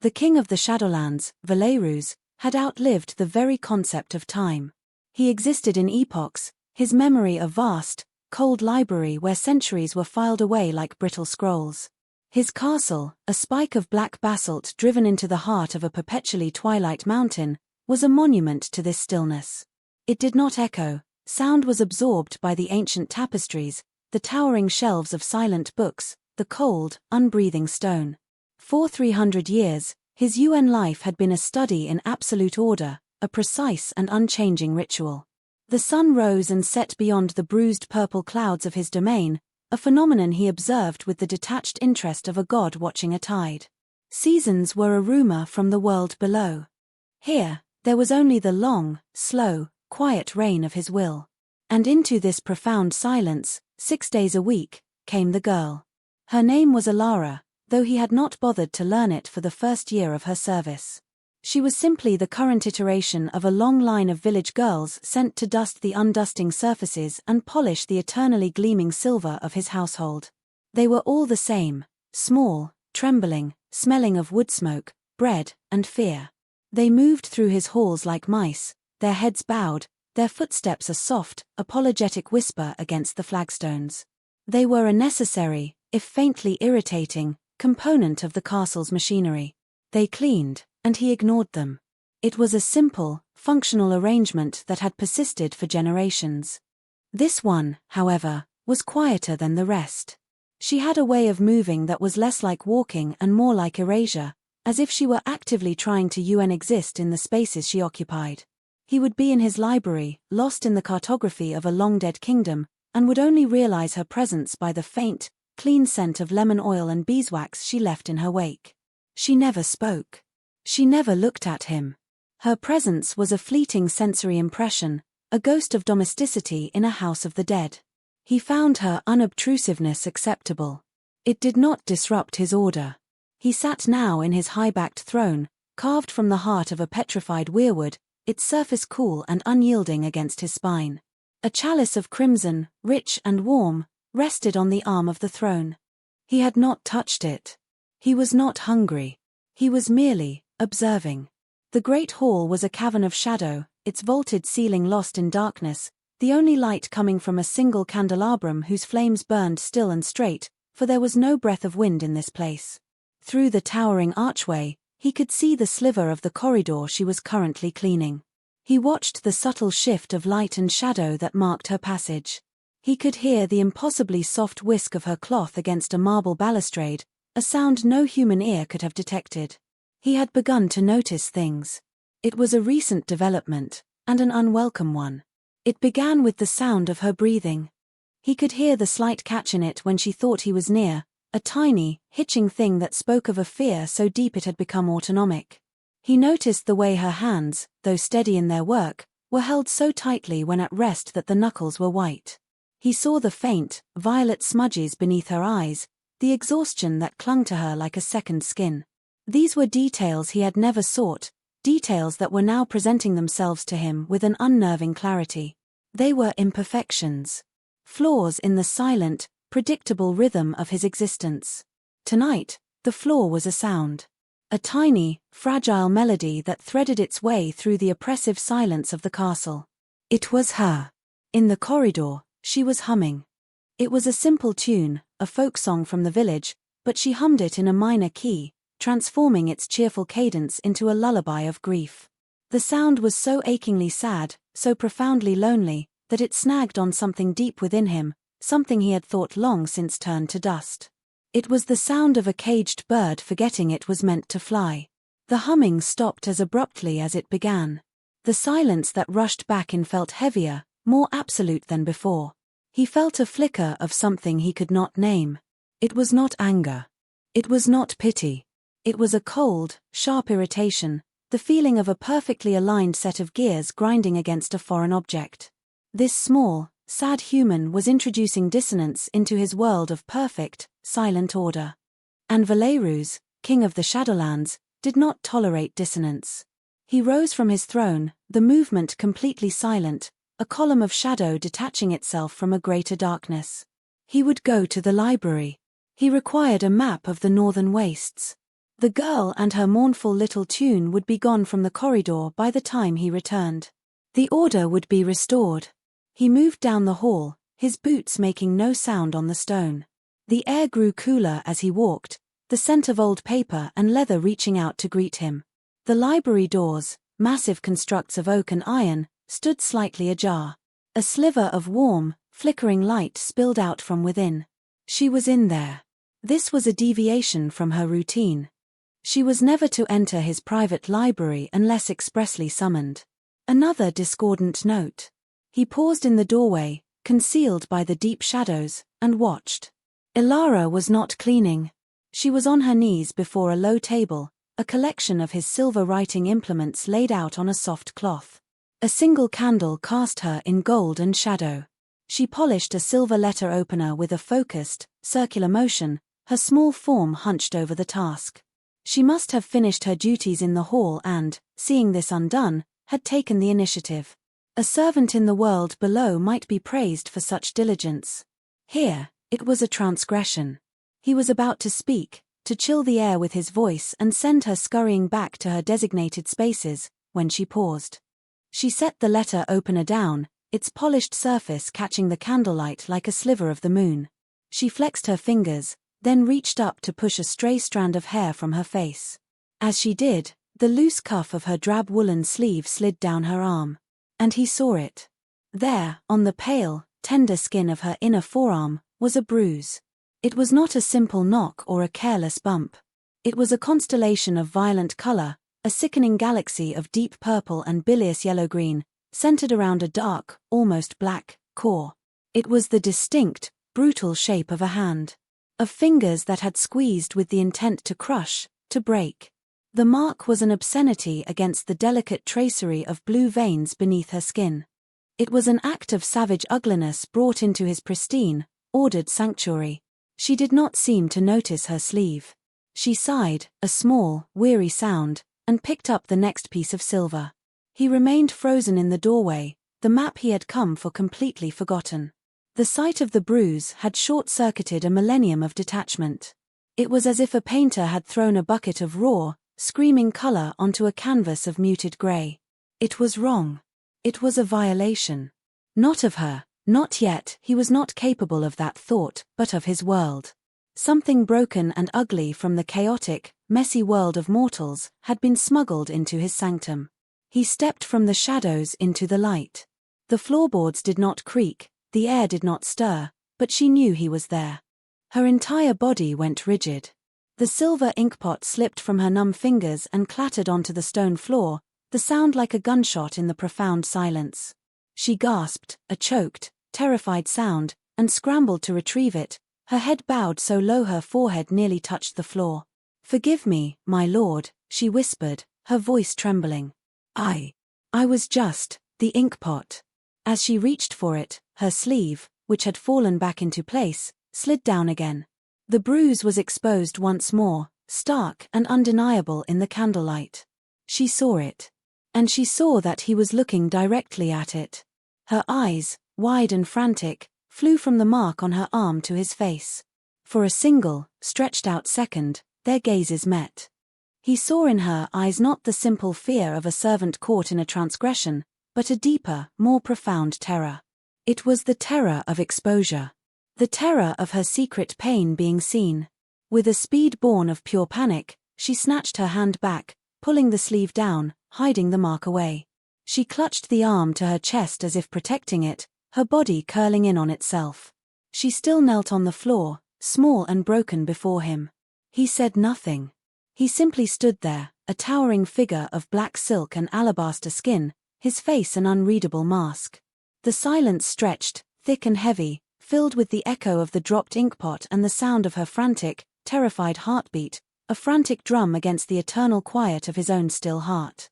The king of the Shadowlands, Bruises, had outlived the very concept of time. He existed in epochs, his memory a vast, cold library where centuries were filed away like brittle scrolls. His castle, a spike of black basalt driven into the heart of a perpetually twilight mountain, was a monument to this stillness. It did not echo, sound was absorbed by the ancient tapestries, the towering shelves of silent books, the cold, unbreathing stone. For 300 years, his life had been a study in absolute order, a precise and unchanging ritual. The sun rose and set beyond the bruised purple clouds of his domain, a phenomenon he observed with the detached interest of a god watching a tide. Seasons were a rumor from the world below. Here, there was only the long, slow, quiet reign of his will. And into this profound silence, 6 days a week, came the girl. Her name was Allure, though he had not bothered to learn it for the first year of her service. She was simply the current iteration of a long line of village girls sent to dust the undusting surfaces and polish the eternally gleaming silver of his household. They were all the same, small, trembling, smelling of wood smoke, bread, and fear. They moved through his halls like mice, their heads bowed, their footsteps a soft, apologetic whisper against the flagstones. They were a necessary, if faintly irritating, component of the castle's machinery. They cleaned, and he ignored them. It was a simple, functional arrangement that had persisted for generations. This one, however, was quieter than the rest. She had a way of moving that was less like walking and more like erasure, as if she were actively trying to exist in the spaces she occupied. He would be in his library, lost in the cartography of a long-dead kingdom, and would only realize her presence by the faint, clean scent of lemon oil and beeswax she left in her wake. She never spoke. She never looked at him. Her presence was a fleeting sensory impression, a ghost of domesticity in a house of the dead. He found her unobtrusiveness acceptable. It did not disrupt his order. He sat now in his high-backed throne, carved from the heart of a petrified weirwood, its surface cool and unyielding against his spine. A chalice of crimson, rich and warm, rested on the arm of the throne. He had not touched it. He was not hungry. He was merely observing. The great hall was a cavern of shadow, its vaulted ceiling lost in darkness, the only light coming from a single candelabrum whose flames burned still and straight, for there was no breath of wind in this place. Through the towering archway, he could see the sliver of the corridor she was currently cleaning. He watched the subtle shift of light and shadow that marked her passage. He could hear the impossibly soft whisk of her cloth against a marble balustrade, a sound no human ear could have detected. He had begun to notice things. It was a recent development, and an unwelcome one. It began with the sound of her breathing. He could hear the slight catch in it when she thought he was near, a tiny, hitching thing that spoke of a fear so deep it had become autonomic. He noticed the way her hands, though steady in their work, were held so tightly when at rest that the knuckles were white. He saw the faint, violet smudges beneath her eyes, the exhaustion that clung to her like a second skin. These were details he had never sought, details that were now presenting themselves to him with an unnerving clarity. They were imperfections. Flaws in the silent, predictable rhythm of his existence. Tonight, the flaw was a sound. A tiny, fragile melody that threaded its way through the oppressive silence of the castle. It was her. In the corridor, she was humming. It was a simple tune, a folk song from the village, but she hummed it in a minor key, transforming its cheerful cadence into a lullaby of grief. The sound was so achingly sad, so profoundly lonely, that it snagged on something deep within him, something he had thought long since turned to dust. It was the sound of a caged bird forgetting it was meant to fly. The humming stopped as abruptly as it began. The silence that rushed back in felt heavier, more absolute than before. He felt a flicker of something he could not name. It was not anger. It was not pity. It was a cold, sharp irritation, the feeling of a perfectly aligned set of gears grinding against a foreign object. This small, sad human was introducing dissonance into his world of perfect, silent order. And Bruises, king of the Shadowlands, did not tolerate dissonance. He rose from his throne, the movement completely silent, a column of shadow detaching itself from a greater darkness. He would go to the library. He required a map of the northern wastes. The girl and her mournful little tune would be gone from the corridor by the time he returned. The order would be restored. He moved down the hall, his boots making no sound on the stone. The air grew cooler as he walked, the scent of old paper and leather reaching out to greet him. The library doors, massive constructs of oak and iron, stood slightly ajar. A sliver of warm, flickering light spilled out from within. She was in there. This was a deviation from her routine. She was never to enter his private library unless expressly summoned. Another discordant note. He paused in the doorway, concealed by the deep shadows, and watched. Ilara was not cleaning. She was on her knees before a low table, a collection of his silver writing implements laid out on a soft cloth. A single candle cast her in gold and shadow. She polished a silver letter opener with a focused, circular motion, her small form hunched over the task. She must have finished her duties in the hall and, seeing this undone, had taken the initiative. A servant in the world below might be praised for such diligence. Here, it was a transgression. He was about to speak, to chill the air with his voice and send her scurrying back to her designated spaces, when she paused. She set the letter opener down, its polished surface catching the candlelight like a sliver of the moon. She flexed her fingers, then reached up to push a stray strand of hair from her face. As she did, the loose cuff of her drab woolen sleeve slid down her arm. And he saw it. There, on the pale, tender skin of her inner forearm, was a bruise. It was not a simple knock or a careless bump. It was a constellation of violent color, a sickening galaxy of deep purple and bilious yellow-green, centered around a dark, almost black, core. It was the distinct, brutal shape of a hand. Of fingers that had squeezed with the intent to crush, to break. The mark was an obscenity against the delicate tracery of blue veins beneath her skin. It was an act of savage ugliness brought into his pristine, ordered sanctuary. She did not seem to notice her sleeve. She sighed, a small, weary sound, and picked up the next piece of silver. He remained frozen in the doorway, the map he had come for completely forgotten. The sight of the bruise had short-circuited a millennium of detachment. It was as if a painter had thrown a bucket of raw, screaming color onto a canvas of muted gray. It was wrong. It was a violation. Not of her, not yet, he was not capable of that thought, but of his world. Something broken and ugly from the chaotic, messy world of mortals had been smuggled into his sanctum. He stepped from the shadows into the light. The floorboards did not creak, the air did not stir, but she knew he was there. Her entire body went rigid. The silver inkpot slipped from her numb fingers and clattered onto the stone floor, the sound like a gunshot in the profound silence. She gasped, a choked, terrified sound, and scrambled to retrieve it, her head bowed so low her forehead nearly touched the floor. "Forgive me, my lord," she whispered, her voice trembling. I was just, the inkpot." As she reached for it, her sleeve, which had fallen back into place, slid down again. The bruise was exposed once more, stark and undeniable in the candlelight. She saw it. And she saw that he was looking directly at it. Her eyes, wide and frantic, flew from the mark on her arm to his face. For a single, stretched-out second, their gazes met. He saw in her eyes not the simple fear of a servant caught in a transgression, but a deeper, more profound terror. It was the terror of exposure. The terror of her secret pain being seen. With a speed born of pure panic, she snatched her hand back, pulling the sleeve down, hiding the mark away. She clutched the arm to her chest as if protecting it, her body curling in on itself. She still knelt on the floor, small and broken before him. He said nothing. He simply stood there, a towering figure of black silk and alabaster skin, his face an unreadable mask. The silence stretched, thick and heavy, filled with the echo of the dropped inkpot and the sound of her frantic, terrified heartbeat, a frantic drum against the eternal quiet of his own still heart.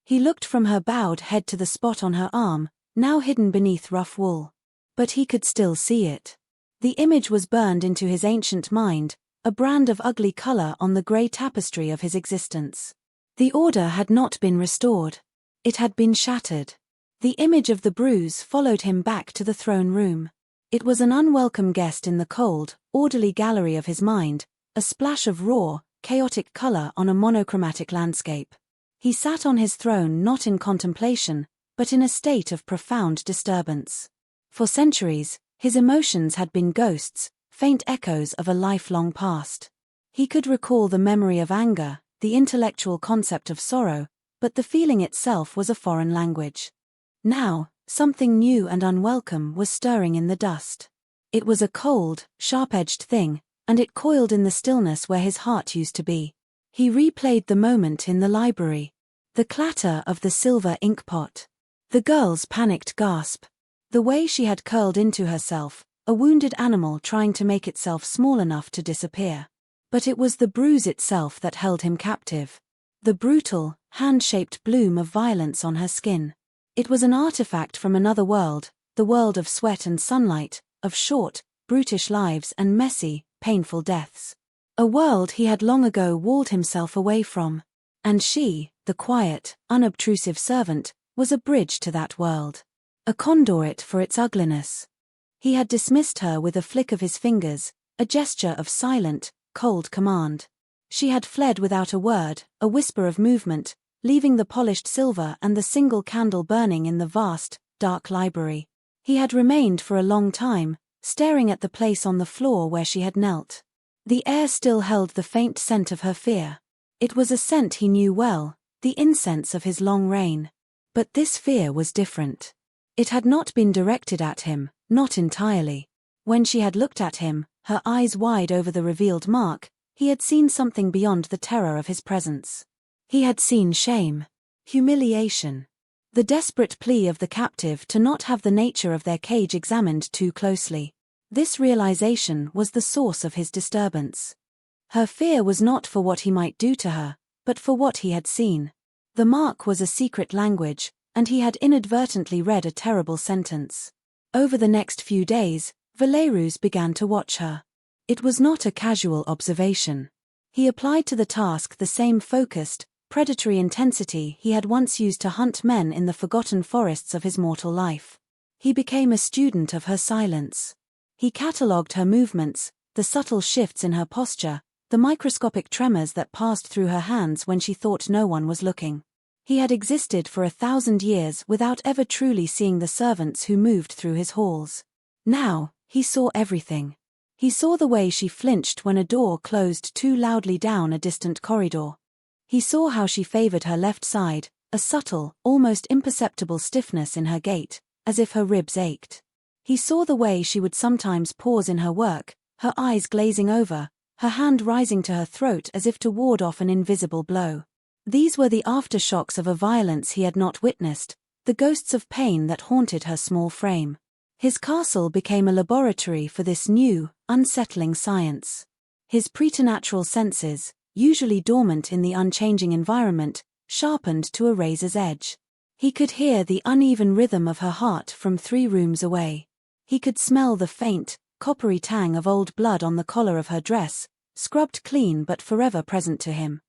He looked from her bowed head to the spot on her arm, now hidden beneath rough wool. But he could still see it. The image was burned into his ancient mind, a brand of ugly color on the grey tapestry of his existence. The order had not been restored. It had been shattered. The image of the bruise followed him back to the throne room. It was an unwelcome guest in the cold, orderly gallery of his mind, a splash of raw, chaotic color on a monochromatic landscape. He sat on his throne not in contemplation, but in a state of profound disturbance. For centuries, his emotions had been ghosts, faint echoes of a lifelong past. He could recall the memory of anger, the intellectual concept of sorrow, but the feeling itself was a foreign language. Now, something new and unwelcome was stirring in the dust. It was a cold, sharp-edged thing, and it coiled in the stillness where his heart used to be. He replayed the moment in the library. The clatter of the silver ink pot. The girl's panicked gasp. The way she had curled into herself, a wounded animal trying to make itself small enough to disappear. But it was the bruise itself that held him captive. The brutal, hand-shaped bloom of violence on her skin. It was an artifact from another world, the world of sweat and sunlight, of short, brutish lives and messy, painful deaths. A world he had long ago walled himself away from. And she, the quiet, unobtrusive servant, was a bridge to that world. A conduit for its ugliness. He had dismissed her with a flick of his fingers, a gesture of silent, cold command. She had fled without a word, a whisper of movement, leaving the polished silver and the single candle burning in the vast, dark library. He had remained for a long time, staring at the place on the floor where she had knelt. The air still held the faint scent of her fear. It was a scent he knew well, the incense of his long reign. But this fear was different. It had not been directed at him, not entirely. When she had looked at him, her eyes wide over the revealed mark, he had seen something beyond the terror of his presence. He had seen shame, humiliation, the desperate plea of the captive to not have the nature of their cage examined too closely. This realization was the source of his disturbance. Her fear was not for what he might do to her, but for what he had seen. The mark was a secret language, and he had inadvertently read a terrible sentence. Over the next few days, Werewolves began to watch her. It was not a casual observation. He applied to the task the same focused, predatory intensity he had once used to hunt men in the forgotten forests of his mortal life. He became a student of her silence. He catalogued her movements, the subtle shifts in her posture, the microscopic tremors that passed through her hands when she thought no one was looking. He had existed for 1,000 years without ever truly seeing the servants who moved through his halls. Now, he saw everything. He saw the way she flinched when a door closed too loudly down a distant corridor. He saw how she favored her left side, a subtle, almost imperceptible stiffness in her gait, as if her ribs ached. He saw the way she would sometimes pause in her work, her eyes glazing over, her hand rising to her throat as if to ward off an invisible blow. These were the aftershocks of a violence he had not witnessed, the ghosts of pain that haunted her small frame. His castle became a laboratory for this new, unsettling science. His preternatural senses, usually dormant in the unchanging environment, sharpened to a razor's edge. He could hear the uneven rhythm of her heart from 3 rooms away. He could smell the faint, coppery tang of old blood on the collar of her dress, scrubbed clean but forever present to him.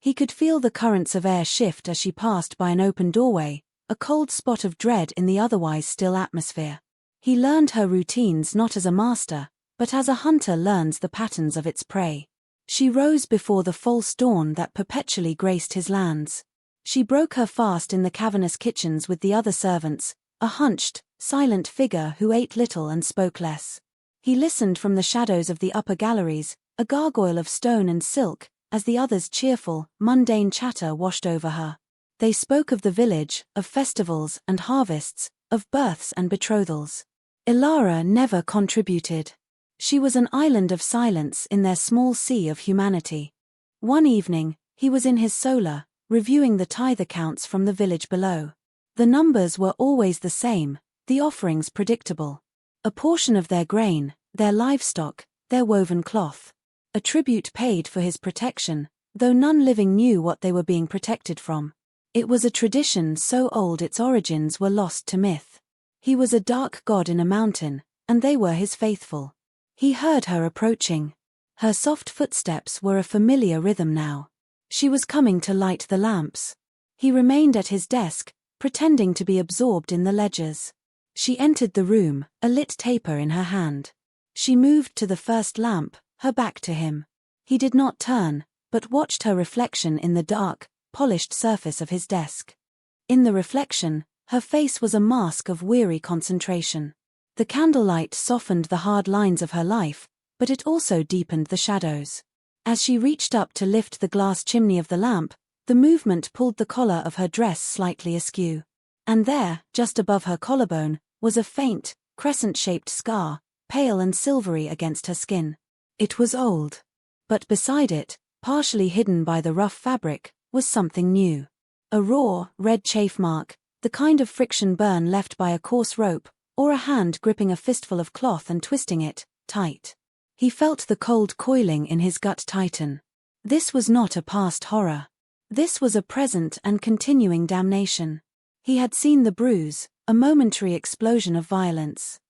He could feel the currents of air shift as she passed by an open doorway, a cold spot of dread in the otherwise still atmosphere. He learned her routines not as a master, but as a hunter learns the patterns of its prey. She rose before the false dawn that perpetually graced his lands. She broke her fast in the cavernous kitchens with the other servants, a hunched, silent figure who ate little and spoke less. He listened from the shadows of the upper galleries, a gargoyle of stone and silk, as the others' cheerful, mundane chatter washed over her. They spoke of the village, of festivals and harvests, of births and betrothals. Ilara never contributed. She was an island of silence in their small sea of humanity. One evening, he was in his solar, reviewing the tithe accounts from the village below. The numbers were always the same, the offerings predictable. A portion of their grain, their livestock, their woven cloth. A tribute paid for his protection, though none living knew what they were being protected from. It was a tradition so old its origins were lost to myth. He was a dark god in a mountain, and they were his faithful. He heard her approaching. Her soft footsteps were a familiar rhythm now. She was coming to light the lamps. He remained at his desk, pretending to be absorbed in the ledgers. She entered the room, a lit taper in her hand. She moved to the first lamp, her back to him. He did not turn, but watched her reflection in the dark, polished surface of his desk. In the reflection, her face was a mask of weary concentration. The candlelight softened the hard lines of her life, but it also deepened the shadows. As she reached up to lift the glass chimney of the lamp, the movement pulled the collar of her dress slightly askew. And there, just above her collarbone, was a faint, crescent-shaped scar, pale and silvery against her skin. It was old. But beside it, partially hidden by the rough fabric, was something new. A raw, red chafe mark, the kind of friction burn left by a coarse rope, or a hand gripping a fistful of cloth and twisting it tight. He felt the cold coiling in his gut tighten. This was not a past horror. This was a present and continuing damnation. He had seen the bruise, a momentary explosion of violence.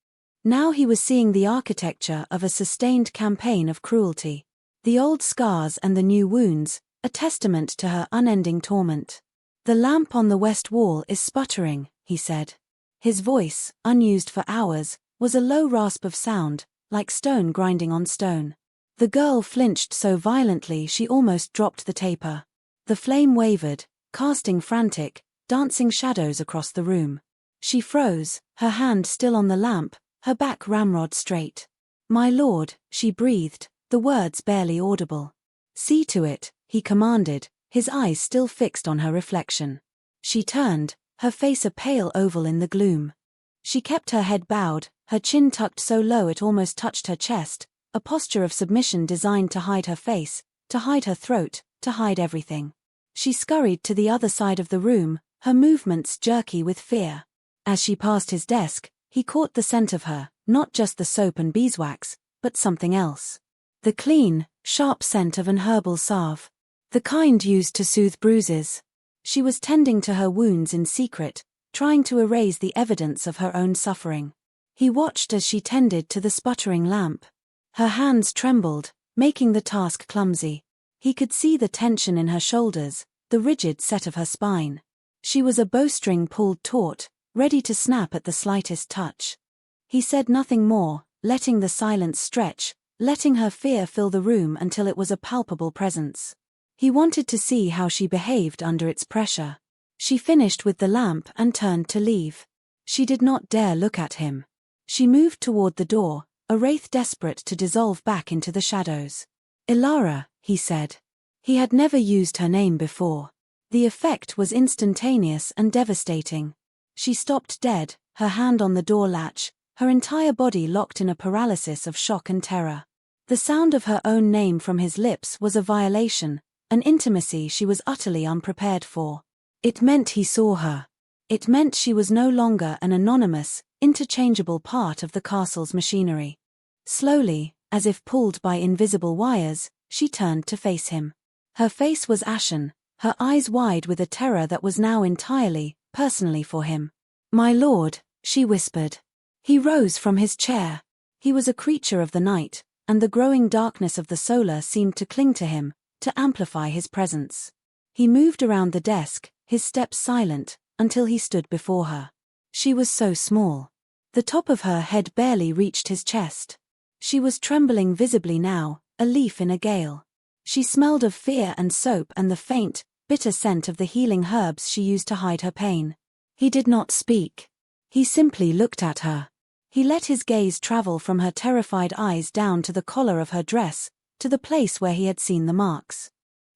Now he was seeing the architecture of a sustained campaign of cruelty. The old scars and the new wounds, a testament to her unending torment. "The lamp on the west wall is sputtering," he said. His voice, unused for hours, was a low rasp of sound, like stone grinding on stone. The girl flinched so violently she almost dropped the taper. The flame wavered, casting frantic, dancing shadows across the room. She froze, her hand still on the lamp, her back ramrod straight. "My lord," she breathed, the words barely audible. "See to it," he commanded, his eyes still fixed on her reflection. She turned, her face a pale oval in the gloom. She kept her head bowed, her chin tucked so low it almost touched her chest, a posture of submission designed to hide her face, to hide her throat, to hide everything. She scurried to the other side of the room, her movements jerky with fear. As she passed his desk, he caught the scent of her, not just the soap and beeswax, but something else. The clean, sharp scent of an herbal salve. The kind used to soothe bruises. She was tending to her wounds in secret, trying to erase the evidence of her own suffering. He watched as she tended to the sputtering lamp. Her hands trembled, making the task clumsy. He could see the tension in her shoulders, the rigid set of her spine. She was a bowstring pulled taut, ready to snap at the slightest touch. He said nothing more, letting the silence stretch, letting her fear fill the room until it was a palpable presence. He wanted to see how she behaved under its pressure. She finished with the lamp and turned to leave. She did not dare look at him. She moved toward the door, a wraith desperate to dissolve back into the shadows. "Ilara," he said. He had never used her name before. The effect was instantaneous and devastating. She stopped dead, her hand on the door latch, her entire body locked in a paralysis of shock and terror. The sound of her own name from his lips was a violation, an intimacy she was utterly unprepared for. It meant he saw her. It meant she was no longer an anonymous, interchangeable part of the castle's machinery. Slowly, as if pulled by invisible wires, she turned to face him. Her face was ashen, her eyes wide with a terror that was now entirely, personally for him. "My lord," she whispered. He rose from his chair. He was a creature of the night, and the growing darkness of the solar seemed to cling to him, to amplify his presence. He moved around the desk, his steps silent, until he stood before her. She was so small. The top of her head barely reached his chest. She was trembling visibly now, a leaf in a gale. She smelled of fear and soap and the faint, bitter scent of the healing herbs she used to hide her pain. He did not speak. He simply looked at her. He let his gaze travel from her terrified eyes down to the collar of her dress, to the place where he had seen the marks.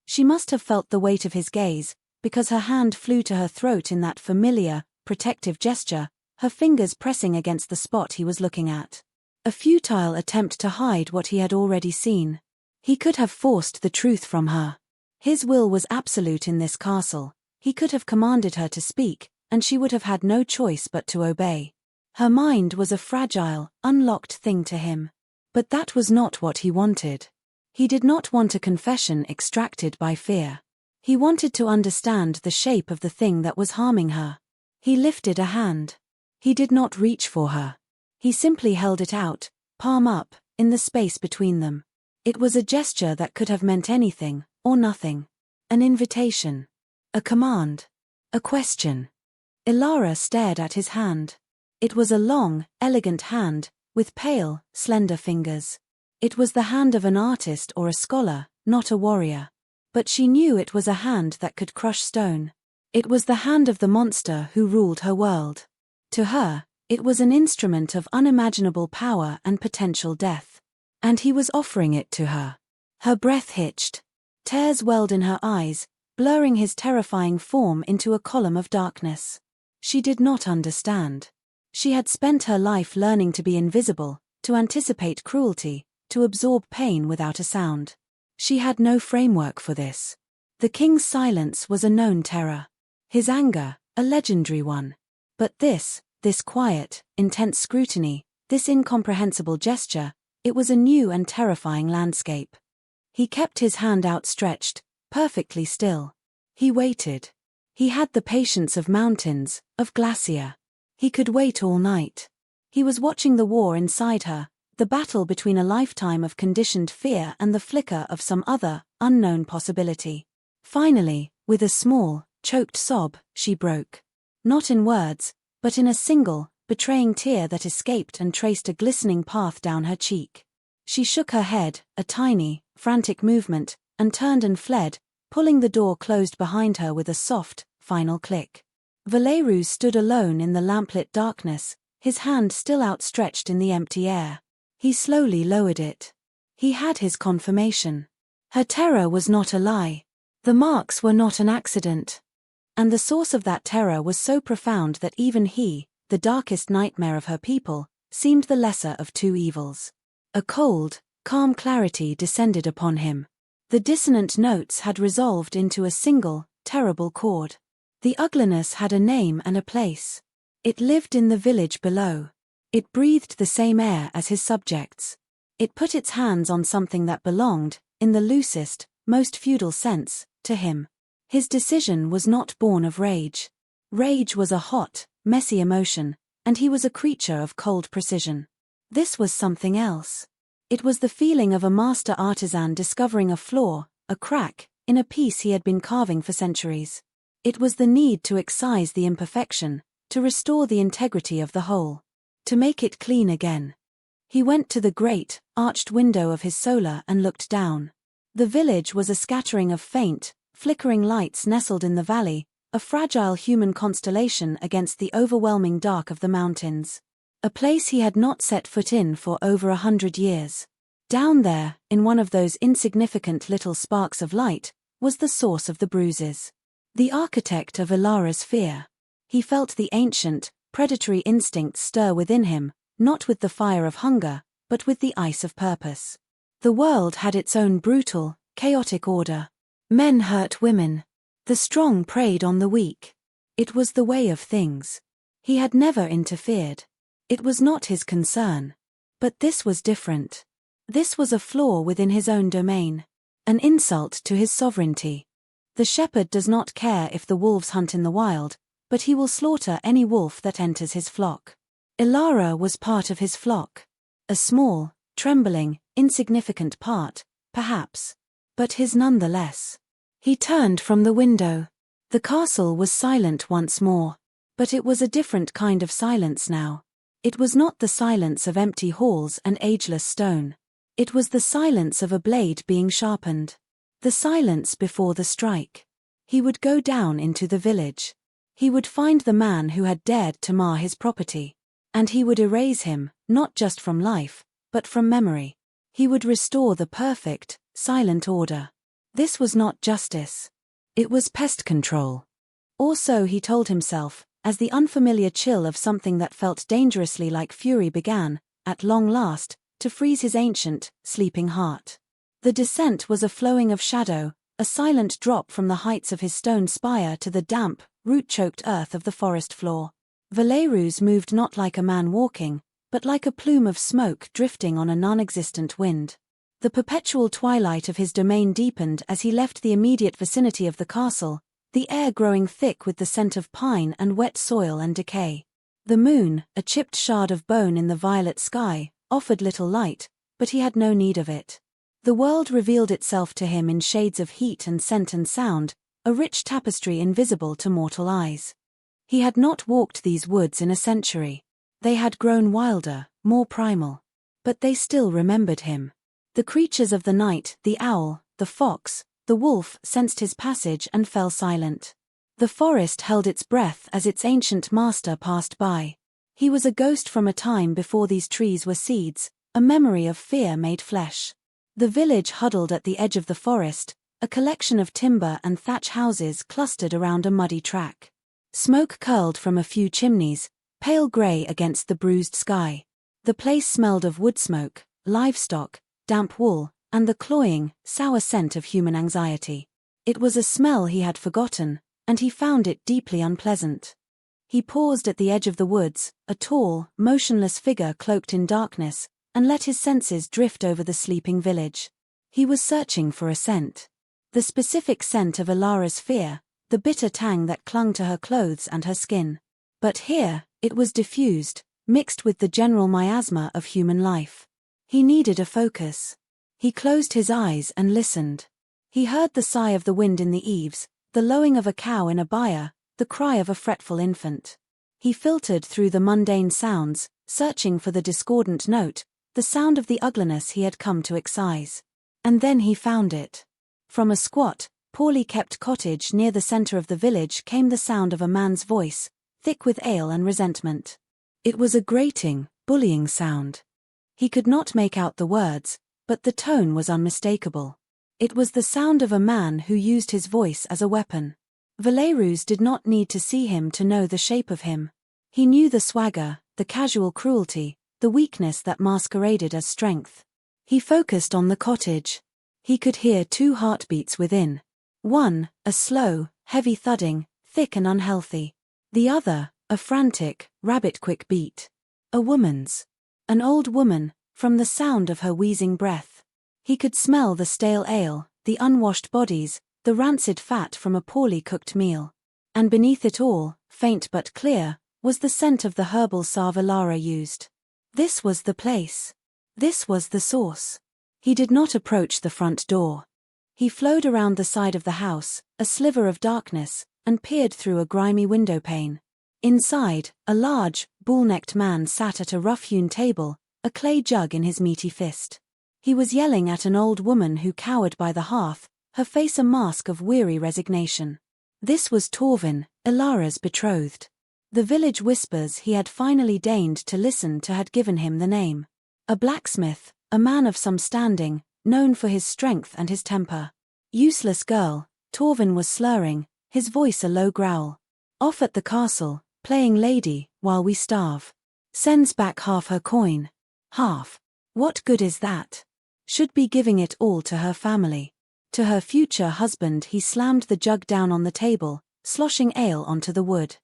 She must have felt the weight of his gaze, because her hand flew to her throat in that familiar, protective gesture, her fingers pressing against the spot he was looking at. A futile attempt to hide what he had already seen. He could have forced the truth from her. His will was absolute in this castle. He could have commanded her to speak, and she would have had no choice but to obey. Her mind was a fragile, unlocked thing to him. But that was not what he wanted. He did not want a confession extracted by fear. He wanted to understand the shape of the thing that was harming her. He lifted a hand. He did not reach for her. He simply held it out, palm up, in the space between them. It was a gesture that could have meant anything, or nothing. An invitation. A command. A question. Ilara stared at his hand. It was a long, elegant hand, with pale, slender fingers. It was the hand of an artist or a scholar, not a warrior. But she knew it was a hand that could crush stone. It was the hand of the monster who ruled her world. To her, it was an instrument of unimaginable power and potential death. And he was offering it to her. Her breath hitched. Tears welled in her eyes, blurring his terrifying form into a column of darkness. She did not understand. She had spent her life learning to be invisible, to anticipate cruelty, to absorb pain without a sound. She had no framework for this. The king's silence was a known terror. His anger, a legendary one. But this quiet, intense scrutiny, this incomprehensible gesture, it was a new and terrifying landscape. He kept his hand outstretched, perfectly still. He waited. He had the patience of mountains, of glacier. He could wait all night. He was watching the war inside her, the battle between a lifetime of conditioned fear and the flicker of some other, unknown possibility. Finally, with a small, choked sob, she broke. Not in words, but in a single, betraying tear that escaped and traced a glistening path down her cheek. She shook her head, a tiny, frantic movement, and turned and fled, pulling the door closed behind her with a soft, final click. Valerius stood alone in the lamplit darkness, his hand still outstretched in the empty air. He slowly lowered it. He had his confirmation. Her terror was not a lie. The marks were not an accident. And the source of that terror was so profound that even he, the darkest nightmare of her people, seemed the lesser of two evils. A cold, calm clarity descended upon him. The dissonant notes had resolved into a single, terrible chord. The ugliness had a name and a place. It lived in the village below. It breathed the same air as his subjects. It put its hands on something that belonged, in the loosest, most feudal sense, to him. His decision was not born of rage. Rage was a hot, messy emotion, and he was a creature of cold precision. This was something else. It was the feeling of a master artisan discovering a flaw, a crack, in a piece he had been carving for centuries. It was the need to excise the imperfection, to restore the integrity of the whole, to make it clean again. He went to the great, arched window of his solar and looked down. The village was a scattering of faint, flickering lights nestled in the valley, a fragile human constellation against the overwhelming dark of the mountains. A place he had not set foot in for over 100 years. Down there, in one of those insignificant little sparks of light, was the source of the bruises. The architect of Ilara's fear. He felt the ancient, predatory instincts stir within him, not with the fire of hunger, but with the ice of purpose. The world had its own brutal, chaotic order. Men hurt women. The strong preyed on the weak. It was the way of things. He had never interfered. It was not his concern. But this was different. This was a flaw within his own domain. An insult to his sovereignty. The shepherd does not care if the wolves hunt in the wild, but he will slaughter any wolf that enters his flock. Ilara was part of his flock. A small, trembling, insignificant part, perhaps. But his nonetheless. He turned from the window. The castle was silent once more. But it was a different kind of silence now. It was not the silence of empty halls and ageless stone. It was the silence of a blade being sharpened. The silence before the strike. He would go down into the village. He would find the man who had dared to mar his property. And he would erase him, not just from life, but from memory. He would restore the perfect, silent order. This was not justice. It was pest control. Or so he told himself, as the unfamiliar chill of something that felt dangerously like fury began, at long last, to freeze his ancient, sleeping heart. The descent was a flowing of shadow, a silent drop from the heights of his stone spire to the damp, root-choked earth of the forest floor. Valerius moved not like a man walking, but like a plume of smoke drifting on a non-existent wind. The perpetual twilight of his domain deepened as he left the immediate vicinity of the castle, the air growing thick with the scent of pine and wet soil and decay. The moon, a chipped shard of bone in the violet sky, offered little light, but he had no need of it. The world revealed itself to him in shades of heat and scent and sound, a rich tapestry invisible to mortal eyes. He had not walked these woods in a century. They had grown wilder, more primal. But they still remembered him. The creatures of the night, the owl, the fox, The wolf sensed his passage and fell silent. The forest held its breath as its ancient master passed by. He was a ghost from a time before these trees were seeds, a memory of fear made flesh. The village huddled at the edge of the forest, a collection of timber and thatch houses clustered around a muddy track. Smoke curled from a few chimneys, pale grey against the bruised sky. The place smelled of wood smoke, livestock, damp wool, and the cloying, sour scent of human anxiety. It was a smell he had forgotten, and he found it deeply unpleasant. He paused at the edge of the woods, a tall, motionless figure cloaked in darkness, and let his senses drift over the sleeping village. He was searching for a scent. The specific scent of Ilara's fear, the bitter tang that clung to her clothes and her skin. But here, it was diffused, mixed with the general miasma of human life. He needed a focus. He closed his eyes and listened. He heard the sigh of the wind in the eaves, the lowing of a cow in a byre, the cry of a fretful infant. He filtered through the mundane sounds, searching for the discordant note, the sound of the ugliness he had come to excise. And then he found it. From a squat, poorly kept cottage near the center of the village came the sound of a man's voice, thick with ale and resentment. It was a grating, bullying sound. He could not make out the words, but the tone was unmistakable. It was the sound of a man who used his voice as a weapon. Werewolves did not need to see him to know the shape of him. He knew the swagger, the casual cruelty, the weakness that masqueraded as strength. He focused on the cottage. He could hear 2 heartbeats within. One, a slow, heavy thudding, thick and unhealthy. The other, a frantic, rabbit-quick beat. A woman's. An old woman, from the sound of her wheezing breath. He could smell the stale ale, the unwashed bodies, the rancid fat from a poorly cooked meal. And beneath it all, faint but clear, was the scent of the herbal salve Ilara used. This was the place. This was the source. He did not approach the front door. He flowed around the side of the house, a sliver of darkness, and peered through a grimy window pane. Inside, a large, bull-necked man sat at a rough-hewn table, a clay jug in his meaty fist. He was yelling at an old woman who cowered by the hearth, her face a mask of weary resignation. This was Torvin, Ilara's betrothed. The village whispers he had finally deigned to listen to had given him the name. A blacksmith, a man of some standing, known for his strength and his temper. Useless girl, Torvin was slurring, his voice a low growl. Off at the castle, playing lady, while we starve. Sends back half her coin. Half. What good is that? Should be giving it all to her family. To her future husband he slammed the jug down on the table, sloshing ale onto the wood.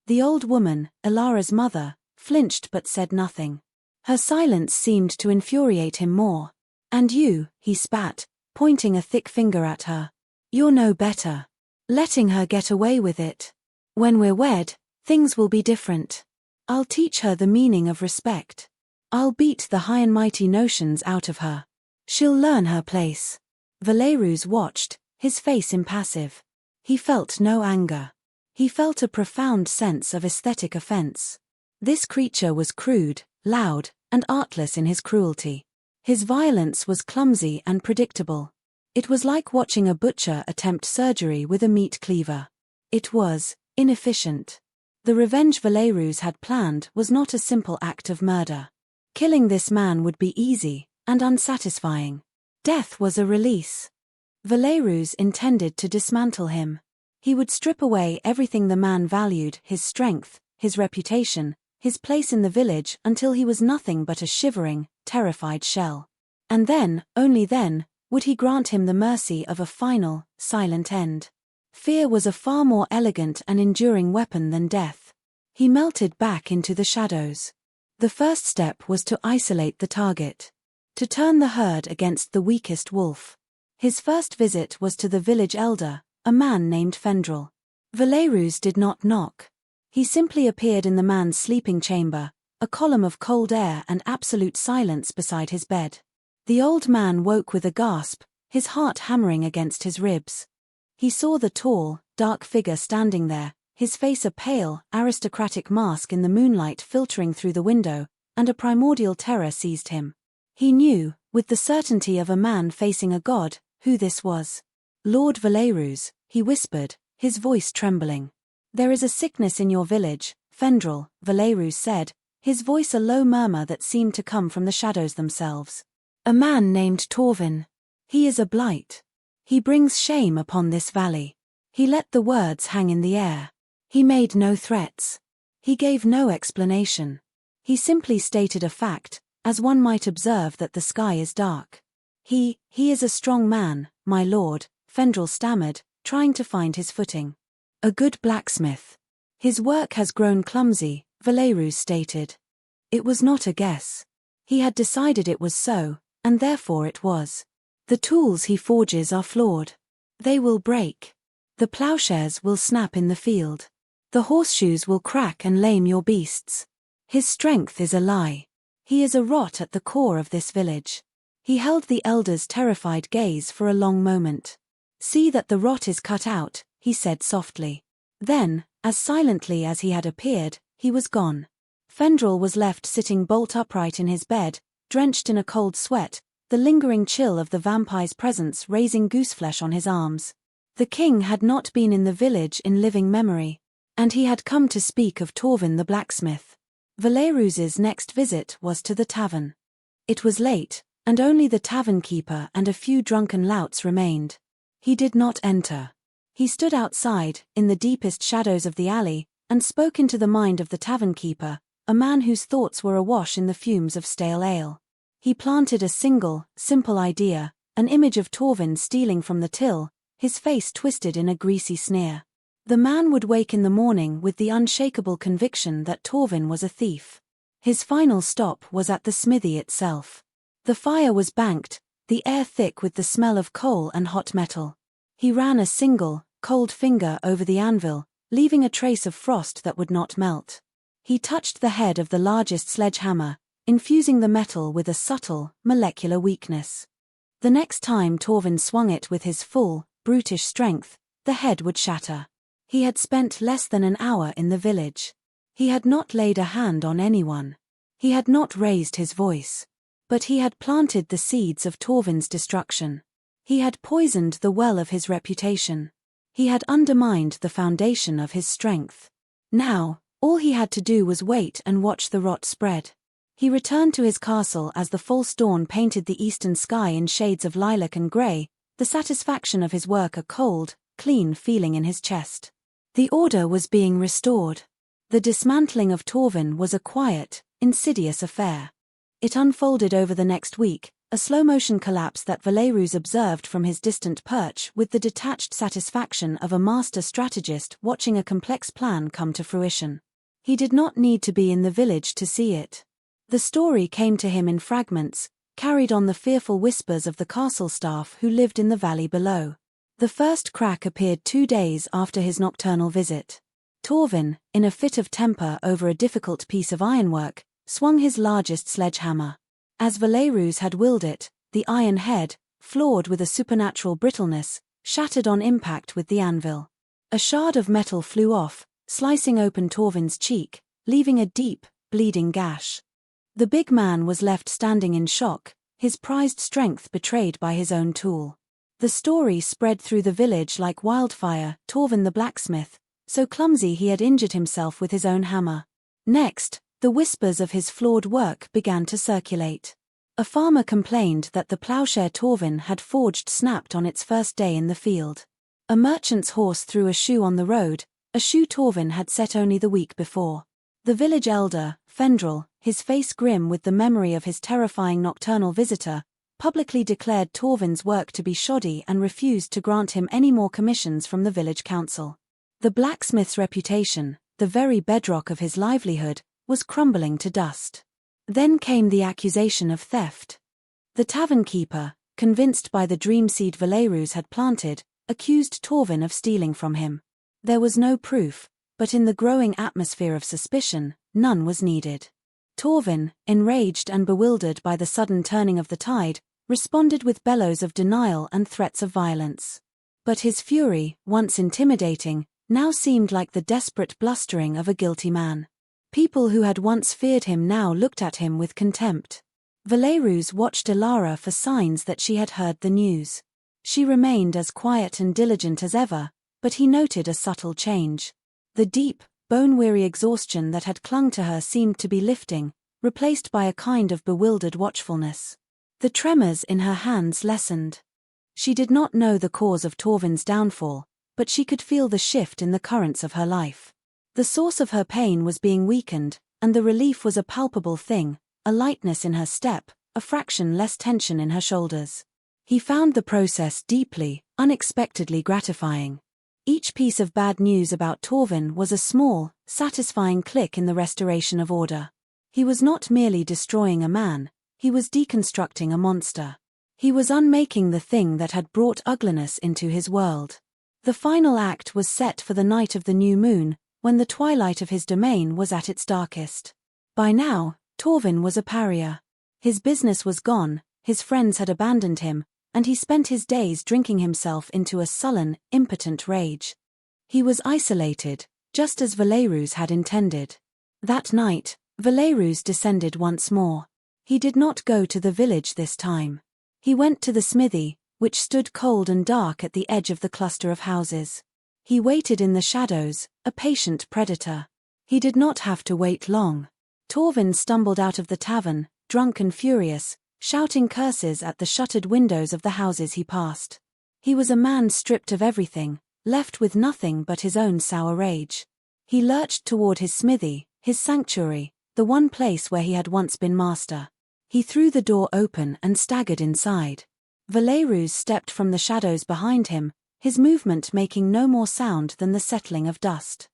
The old woman, Ilara's mother, flinched but said nothing. Her silence seemed to infuriate him more. And you, he spat, pointing a thick finger at her. You're no better. Letting her get away with it. When we're wed, things will be different. I'll teach her the meaning of respect. I'll beat the high and mighty notions out of her. She'll learn her place. Werewolves watched, his face impassive. He felt no anger. He felt a profound sense of aesthetic offense. This creature was crude, loud, and artless in his cruelty. His violence was clumsy and predictable. It was like watching a butcher attempt surgery with a meat cleaver. It was inefficient. The revenge Werewolves had planned was not a simple act of murder. Killing this man would be easy and unsatisfying. Death was a release. Werewolves intended to dismantle him. He would strip away everything the man valued, his strength, his reputation, his place in the village, until he was nothing but a shivering, terrified shell. And then, only then, would he grant him the mercy of a final, silent end. Fear was a far more elegant and enduring weapon than death. He melted back into the shadows. The first step was to isolate the target. To turn the herd against the weakest wolf. His first visit was to the village elder, a man named Fendrel. Werewolves did not knock. He simply appeared in the man's sleeping chamber, a column of cold air and absolute silence beside his bed. The old man woke with a gasp, his heart hammering against his ribs. He saw the tall, dark figure standing there, his face a pale, aristocratic mask in the moonlight filtering through the window, and a primordial terror seized him. He knew, with the certainty of a man facing a god, who this was. Lord Valerus, he whispered, his voice trembling. There is a sickness in your village, Fendrel, Valerus said, his voice a low murmur that seemed to come from the shadows themselves. A man named Torvin. He is a blight. He brings shame upon this valley. He let the words hang in the air. He made no threats. He gave no explanation. He simply stated a fact, as one might observe that the sky is dark. He is a strong man, my lord, Fendrel stammered, trying to find his footing. A good blacksmith. His work has grown clumsy, Valerus stated. It was not a guess. He had decided it was so, and therefore it was. The tools he forges are flawed. They will break. The plowshares will snap in the field. The horseshoes will crack and lame your beasts. His strength is a lie. He is a rot at the core of this village. He held the elder's terrified gaze for a long moment. See that the rot is cut out, he said softly. Then, as silently as he had appeared, he was gone. Fendrel was left sitting bolt upright in his bed, drenched in a cold sweat, the lingering chill of the vampire's presence raising gooseflesh on his arms. The king had not been in the village in living memory, and he had come to speak of Torvin the blacksmith. Valerus's next visit was to the tavern. It was late, and only the tavern keeper and a few drunken louts remained. He did not enter. He stood outside, in the deepest shadows of the alley, and spoke into the mind of the tavern keeper, a man whose thoughts were awash in the fumes of stale ale. He planted a single, simple idea, an image of Torvin stealing from the till, his face twisted in a greasy sneer. The man would wake in the morning with the unshakable conviction that Torvin was a thief. His final stop was at the smithy itself. The fire was banked, the air thick with the smell of coal and hot metal. He ran a single, cold finger over the anvil, leaving a trace of frost that would not melt. He touched the head of the largest sledgehammer, infusing the metal with a subtle, molecular weakness. The next time Torvin swung it with his full, brutish strength, the head would shatter. He had spent less than an hour in the village. He had not laid a hand on anyone. He had not raised his voice. But he had planted the seeds of Torvin's destruction. He had poisoned the well of his reputation. He had undermined the foundation of his strength. Now, all he had to do was wait and watch the rot spread. He returned to his castle as the false dawn painted the eastern sky in shades of lilac and grey, the satisfaction of his work a cold, clean feeling in his chest. The order was being restored. The dismantling of Torvin was a quiet, insidious affair. It unfolded over the next week, a slow-motion collapse that Valerus observed from his distant perch with the detached satisfaction of a master strategist watching a complex plan come to fruition. He did not need to be in the village to see it. The story came to him in fragments, carried on the fearful whispers of the castle staff who lived in the valley below. The first crack appeared 2 days after his nocturnal visit. Torvin, in a fit of temper over a difficult piece of ironwork, swung his largest sledgehammer. As Valerus had willed it, the iron head, flawed with a supernatural brittleness, shattered on impact with the anvil. A shard of metal flew off, slicing open Torvin's cheek, leaving a deep, bleeding gash. The big man was left standing in shock, his prized strength betrayed by his own tool. The story spread through the village like wildfire, Torvin the blacksmith, so clumsy he had injured himself with his own hammer. Next, the whispers of his flawed work began to circulate. A farmer complained that the plowshare Torvin had forged snapped on its first day in the field. A merchant's horse threw a shoe on the road, a shoe Torvin had set only the week before. The village elder, Fendrel, his face grim with the memory of his terrifying nocturnal visitor, publicly declared Torvin's work to be shoddy and refused to grant him any more commissions from the village council. The blacksmith's reputation, the very bedrock of his livelihood, was crumbling to dust. Then came the accusation of theft. The tavern keeper, convinced by the dream seed Valerus had planted, accused Torvin of stealing from him. There was no proof, but in the growing atmosphere of suspicion, none was needed. Torvin, enraged and bewildered by the sudden turning of the tide, responded with bellows of denial and threats of violence. But his fury, once intimidating, now seemed like the desperate blustering of a guilty man. People who had once feared him now looked at him with contempt. Valerus watched Ilara for signs that she had heard the news. She remained as quiet and diligent as ever, but he noted a subtle change. The deep, bone-weary exhaustion that had clung to her seemed to be lifting, replaced by a kind of bewildered watchfulness. The tremors in her hands lessened. She did not know the cause of Torvin's downfall, but she could feel the shift in the currents of her life. The source of her pain was being weakened, and the relief was a palpable thing, a lightness in her step, a fraction less tension in her shoulders. He found the process deeply, unexpectedly gratifying. Each piece of bad news about Torvin was a small, satisfying click in the restoration of order. He was not merely destroying a man, he was deconstructing a monster. He was unmaking the thing that had brought ugliness into his world. The final act was set for the night of the new moon, when the twilight of his domain was at its darkest. By now, Torvin was a pariah. His business was gone, his friends had abandoned him, and he spent his days drinking himself into a sullen, impotent rage. He was isolated, just as Valerus had intended. That night, Valerus descended once more. He did not go to the village this time. He went to the smithy, which stood cold and dark at the edge of the cluster of houses. He waited in the shadows, a patient predator. He did not have to wait long. Torvin stumbled out of the tavern, drunk and furious, shouting curses at the shuttered windows of the houses he passed. He was a man stripped of everything, left with nothing but his own sour rage. He lurched toward his smithy, his sanctuary, the one place where he had once been master. He threw the door open and staggered inside. Valerus stepped from the shadows behind him, his movement making no more sound than the settling of dust.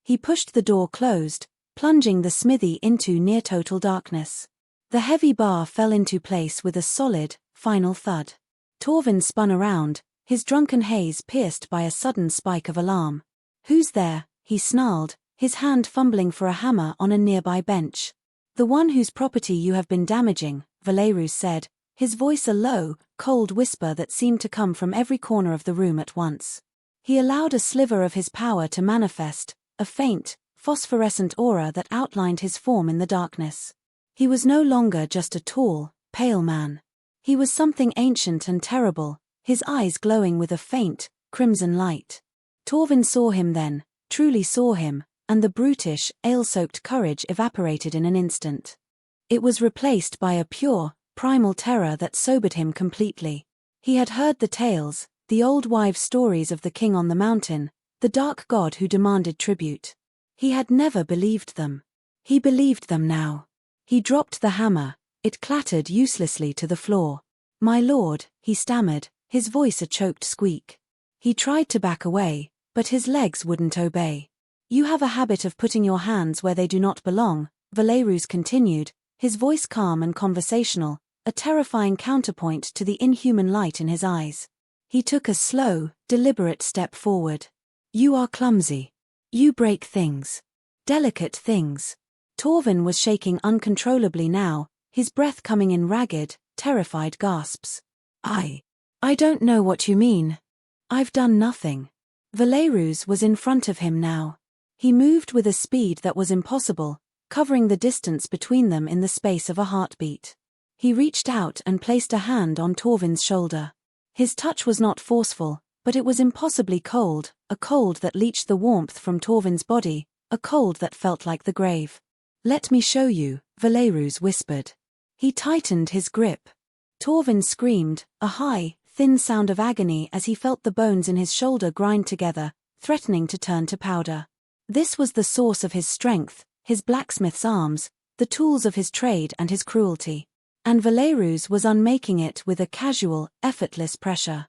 He pushed the door closed, plunging the smithy into near-total darkness. The heavy bar fell into place with a solid, final thud. Torvin spun around, his drunken haze pierced by a sudden spike of alarm. "Who's there?" he snarled, his hand fumbling for a hammer on a nearby bench. "The one whose property you have been damaging," Valerus said, his voice a low, cold whisper that seemed to come from every corner of the room at once. He allowed a sliver of his power to manifest, a faint, phosphorescent aura that outlined his form in the darkness. He was no longer just a tall, pale man. He was something ancient and terrible, his eyes glowing with a faint, crimson light. Torvin saw him then, truly saw him, and the brutish, ale-soaked courage evaporated in an instant. It was replaced by a pure, primal terror that sobered him completely. He had heard the tales, the old wives' stories of the king on the mountain, the dark god who demanded tribute. He had never believed them. He believed them now. He dropped the hammer, it clattered uselessly to the floor. "My lord," he stammered, his voice a choked squeak. He tried to back away, but his legs wouldn't obey. "You have a habit of putting your hands where they do not belong," Valerus continued, his voice calm and conversational, a terrifying counterpoint to the inhuman light in his eyes. He took a slow, deliberate step forward. "You are clumsy. You break things. Delicate things." Torvin was shaking uncontrollably now, his breath coming in ragged, terrified gasps. I don't know what you mean. I've done nothing." Valerus was in front of him now. He moved with a speed that was impossible, covering the distance between them in the space of a heartbeat. He reached out and placed a hand on Torvin's shoulder. His touch was not forceful, but it was impossibly cold, a cold that leached the warmth from Torvin's body, a cold that felt like the grave. "Let me show you," Valerus whispered. He tightened his grip. Torvin screamed, a high, thin sound of agony as he felt the bones in his shoulder grind together, threatening to turn to powder. This was the source of his strength, his blacksmith's arms, the tools of his trade and his cruelty. And Valerus was unmaking it with a casual, effortless pressure.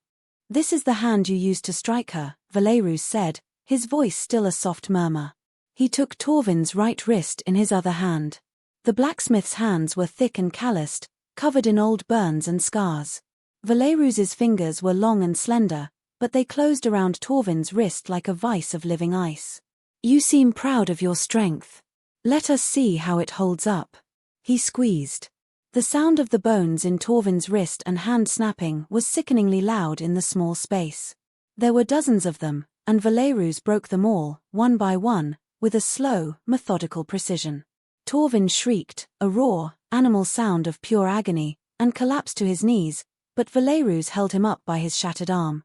"This is the hand you used to strike her," Valerus said, his voice still a soft murmur. He took Torvin's right wrist in his other hand. The blacksmith's hands were thick and calloused, covered in old burns and scars. Valerus's fingers were long and slender, but they closed around Torvin's wrist like a vice of living ice. "You seem proud of your strength. Let us see how it holds up." He squeezed. The sound of the bones in Torvin's wrist and hand snapping was sickeningly loud in the small space. There were dozens of them, and Valerus broke them all, one by one, with a slow, methodical precision. Torvin shrieked, a raw, animal sound of pure agony, and collapsed to his knees, but Velleyrus held him up by his shattered arm.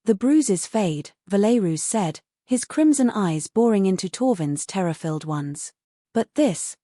"The bruises fade," Velleyrus said, his crimson eyes boring into Torvin's terror-filled ones. "But this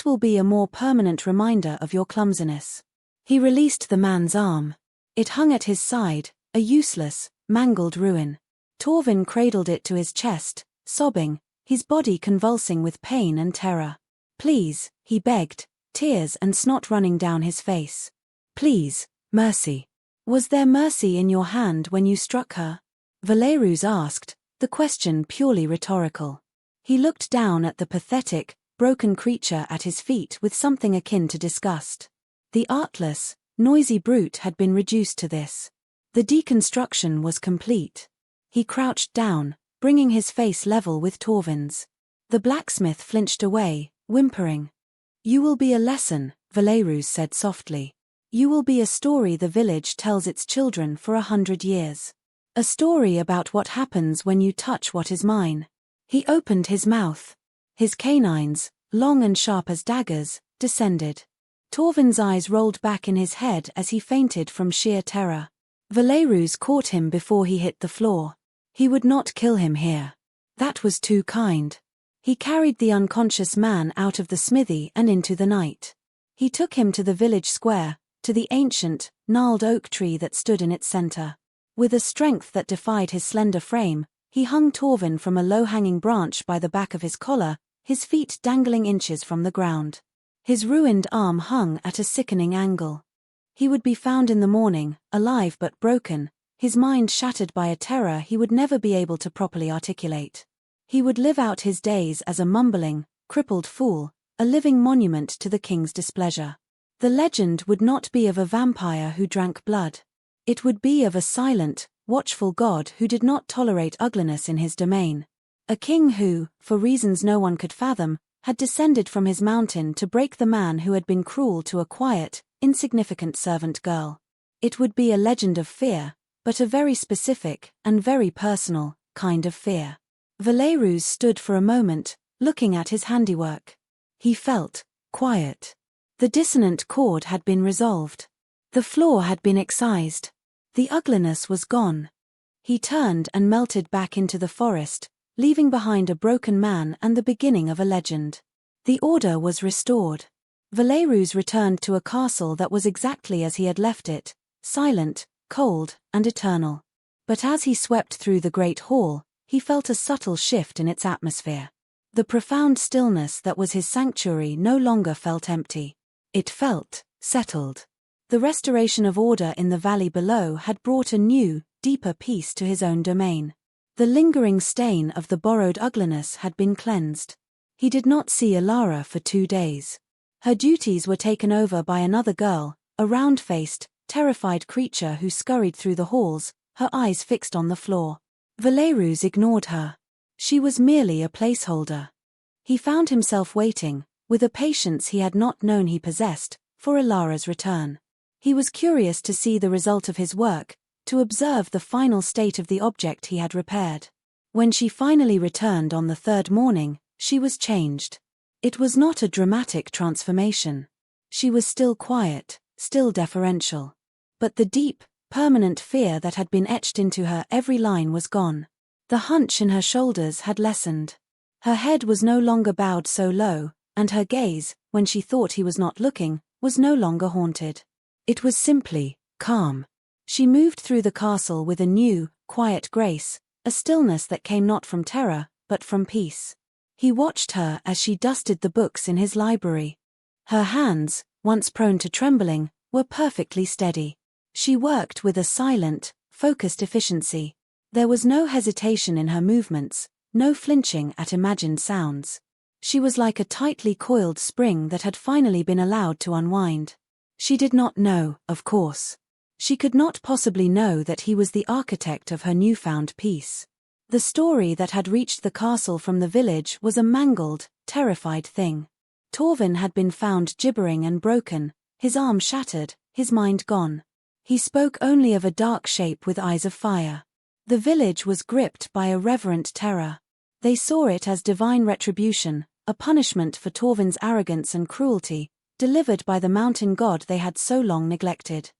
will be a more permanent reminder of your clumsiness." He released the man's arm. It hung at his side, a useless, mangled ruin. Torvin cradled it to his chest, sobbing, his body convulsing with pain and terror. "Please," he begged, tears and snot running down his face. "Please, mercy. Was there mercy in your hand when you struck her?" Velleyrus asked, the question purely rhetorical. He looked down at the pathetic, broken creature at his feet with something akin to disgust. The artless, noisy brute had been reduced to this. The deconstruction was complete. He crouched down, bringing his face level with Torvin's. The blacksmith flinched away, whimpering. "You will be a lesson," Velleyrus said softly. "You will be a story the village tells its children for 100 years. A story about what happens when you touch what is mine." He opened his mouth. His canines, long and sharp as daggers, descended. Torvin's eyes rolled back in his head as he fainted from sheer terror. Velleyrus caught him before he hit the floor. He would not kill him here. That was too kind. He carried the unconscious man out of the smithy and into the night. He took him to the village square, to the ancient, gnarled oak tree that stood in its center. With a strength that defied his slender frame, he hung Torvin from a low-hanging branch by the back of his collar, his feet dangling inches from the ground. His ruined arm hung at a sickening angle. He would be found in the morning, alive but broken, his mind shattered by a terror he would never be able to properly articulate. He would live out his days as a mumbling, crippled fool, a living monument to the king's displeasure. The legend would not be of a vampire who drank blood. It would be of a silent, watchful god who did not tolerate ugliness in his domain. A king who, for reasons no one could fathom, had descended from his mountain to break the man who had been cruel to a quiet, insignificant servant girl. It would be a legend of fear, but a very specific, and very personal, kind of fear. Velleyrus stood for a moment, looking at his handiwork. He felt quiet. The dissonant chord had been resolved. The flaw had been excised. The ugliness was gone. He turned and melted back into the forest, leaving behind a broken man and the beginning of a legend. The order was restored. Velleyrus returned to a castle that was exactly as he had left it, silent, cold, and eternal. But as he swept through the great hall, he felt a subtle shift in its atmosphere. The profound stillness that was his sanctuary no longer felt empty. It felt settled. The restoration of order in the valley below had brought a new, deeper peace to his own domain. The lingering stain of the borrowed ugliness had been cleansed. He did not see Alara for 2 days. Her duties were taken over by another girl, a round-faced, terrified creature who scurried through the halls, her eyes fixed on the floor. Velleyrus ignored her. She was merely a placeholder. He found himself waiting, with a patience he had not known he possessed, for Alara's return. He was curious to see the result of his work, to observe the final state of the object he had repaired. When she finally returned on the 3rd morning, she was changed. It was not a dramatic transformation. She was still quiet, still deferential. But the deep, permanent fear that had been etched into her every line was gone. The hunch in her shoulders had lessened. Her head was no longer bowed so low, and her gaze, when she thought he was not looking, was no longer haunted. It was simply calm. She moved through the castle with a new, quiet grace, a stillness that came not from terror, but from peace. He watched her as she dusted the books in his library. Her hands, once prone to trembling, were perfectly steady. She worked with a silent, focused efficiency. There was no hesitation in her movements, no flinching at imagined sounds. She was like a tightly coiled spring that had finally been allowed to unwind. She did not know, of course. She could not possibly know that he was the architect of her newfound peace. The story that had reached the castle from the village was a mangled, terrified thing. Torvin had been found gibbering and broken, his arm shattered, his mind gone. He spoke only of a dark shape with eyes of fire. The village was gripped by a reverent terror. They saw it as divine retribution, a punishment for Torvin's arrogance and cruelty, delivered by the mountain god they had so long neglected.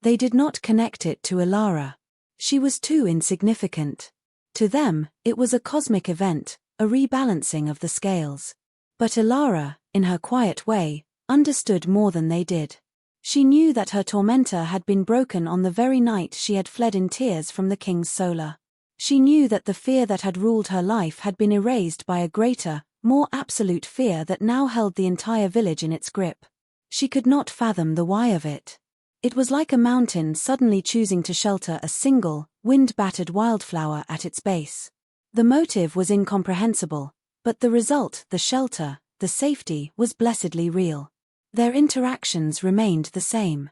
They did not connect it to Ilara. She was too insignificant. To them, it was a cosmic event, a rebalancing of the scales. But Ilara, in her quiet way, understood more than they did. She knew that her tormentor had been broken on the very night she had fled in tears from the king's solar. She knew that the fear that had ruled her life had been erased by a greater, more absolute fear that now held the entire village in its grip. She could not fathom the why of it. It was like a mountain suddenly choosing to shelter a single, wind-battered wildflower at its base. The motive was incomprehensible, but the result, the shelter, the safety, was blessedly real. Their interactions remained the same.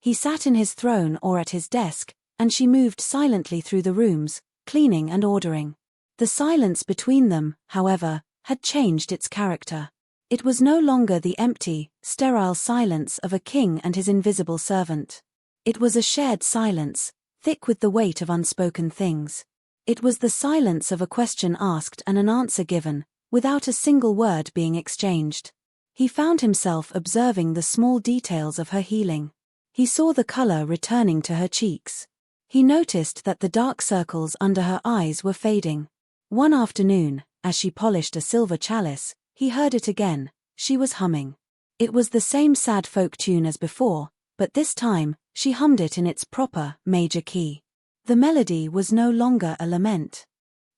He sat in his throne or at his desk, and she moved silently through the rooms, cleaning and ordering. The silence between them, however, had changed its character. It was no longer the empty, sterile silence of a king and his invisible servant. It was a shared silence, thick with the weight of unspoken things. It was the silence of a question asked and an answer given, without a single word being exchanged. He found himself observing the small details of her healing. He saw the color returning to her cheeks. He noticed that the dark circles under her eyes were fading. One afternoon, as she polished a silver chalice, he heard it again. She was humming. It was the same sad folk tune as before, but this time, she hummed it in its proper, major key. The melody was no longer a lament.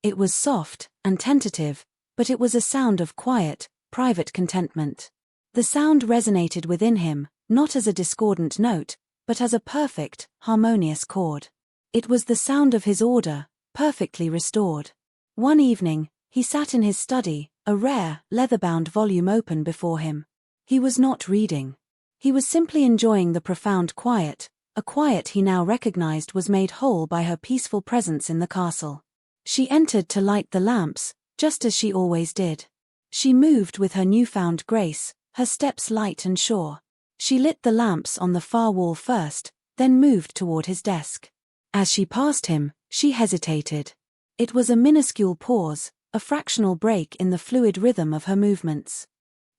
It was soft and tentative, but it was a sound of quiet, private contentment. The sound resonated within him, not as a discordant note, but as a perfect, harmonious chord. It was the sound of his order, perfectly restored. One evening, he sat in his study, a rare, leather-bound volume open before him. He was not reading. He was simply enjoying the profound quiet, a quiet he now recognized was made whole by her peaceful presence in the castle. She entered to light the lamps, just as she always did. She moved with her newfound grace, her steps light and sure. She lit the lamps on the far wall first, then moved toward his desk. As she passed him, she hesitated. It was a minuscule pause, a fractional break in the fluid rhythm of her movements.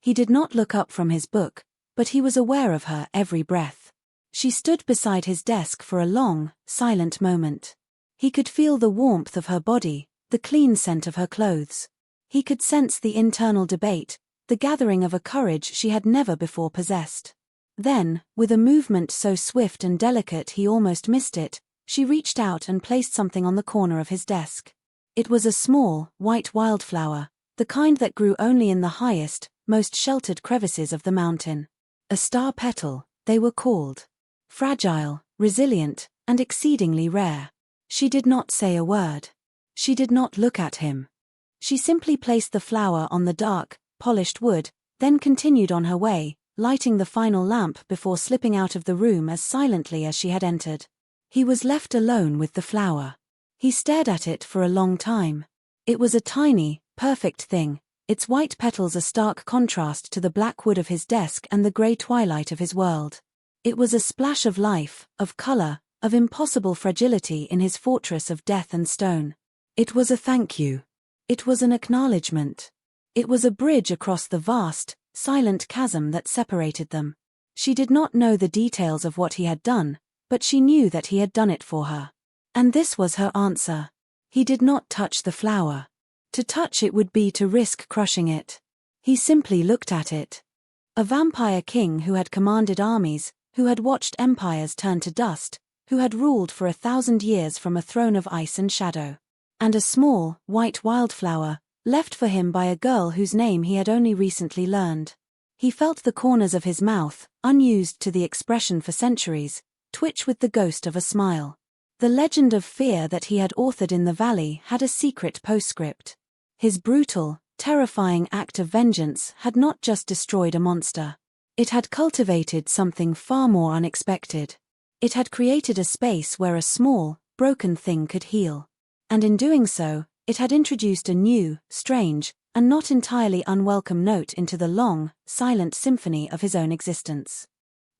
He did not look up from his book, but he was aware of her every breath. She stood beside his desk for a long, silent moment. He could feel the warmth of her body, the clean scent of her clothes. He could sense the internal debate, the gathering of a courage she had never before possessed. Then, with a movement so swift and delicate he almost missed it, she reached out and placed something on the corner of his desk. It was a small, white wildflower, the kind that grew only in the highest, most sheltered crevices of the mountain. A star petal, they were called. Fragile, resilient, and exceedingly rare. She did not say a word. She did not look at him. She simply placed the flower on the dark, polished wood, then continued on her way, lighting the final lamp before slipping out of the room as silently as she had entered. He was left alone with the flower. He stared at it for a long time. It was a tiny, perfect thing, its white petals a stark contrast to the black wood of his desk and the grey twilight of his world. It was a splash of life, of color, of impossible fragility in his fortress of death and stone. It was a thank you. It was an acknowledgement. It was a bridge across the vast, silent chasm that separated them. She did not know the details of what he had done, but she knew that he had done it for her. And this was her answer. He did not touch the flower. To touch it would be to risk crushing it. He simply looked at it. A vampire king who had commanded armies, who had watched empires turn to dust, who had ruled for 1,000 years from a throne of ice and shadow. And a small, white wildflower, left for him by a girl whose name he had only recently learned. He felt the corners of his mouth, unused to the expression for centuries, twitch with the ghost of a smile. The legend of fear that he had authored in the valley had a secret postscript. His brutal, terrifying act of vengeance had not just destroyed a monster. It had cultivated something far more unexpected. It had created a space where a small, broken thing could heal. And in doing so, it had introduced a new, strange, and not entirely unwelcome note into the long, silent symphony of his own existence.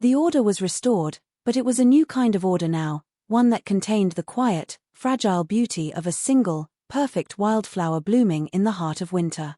The order was restored, but it was a new kind of order now, one that contained the quiet, fragile beauty of a single, perfect wildflower blooming in the heart of winter.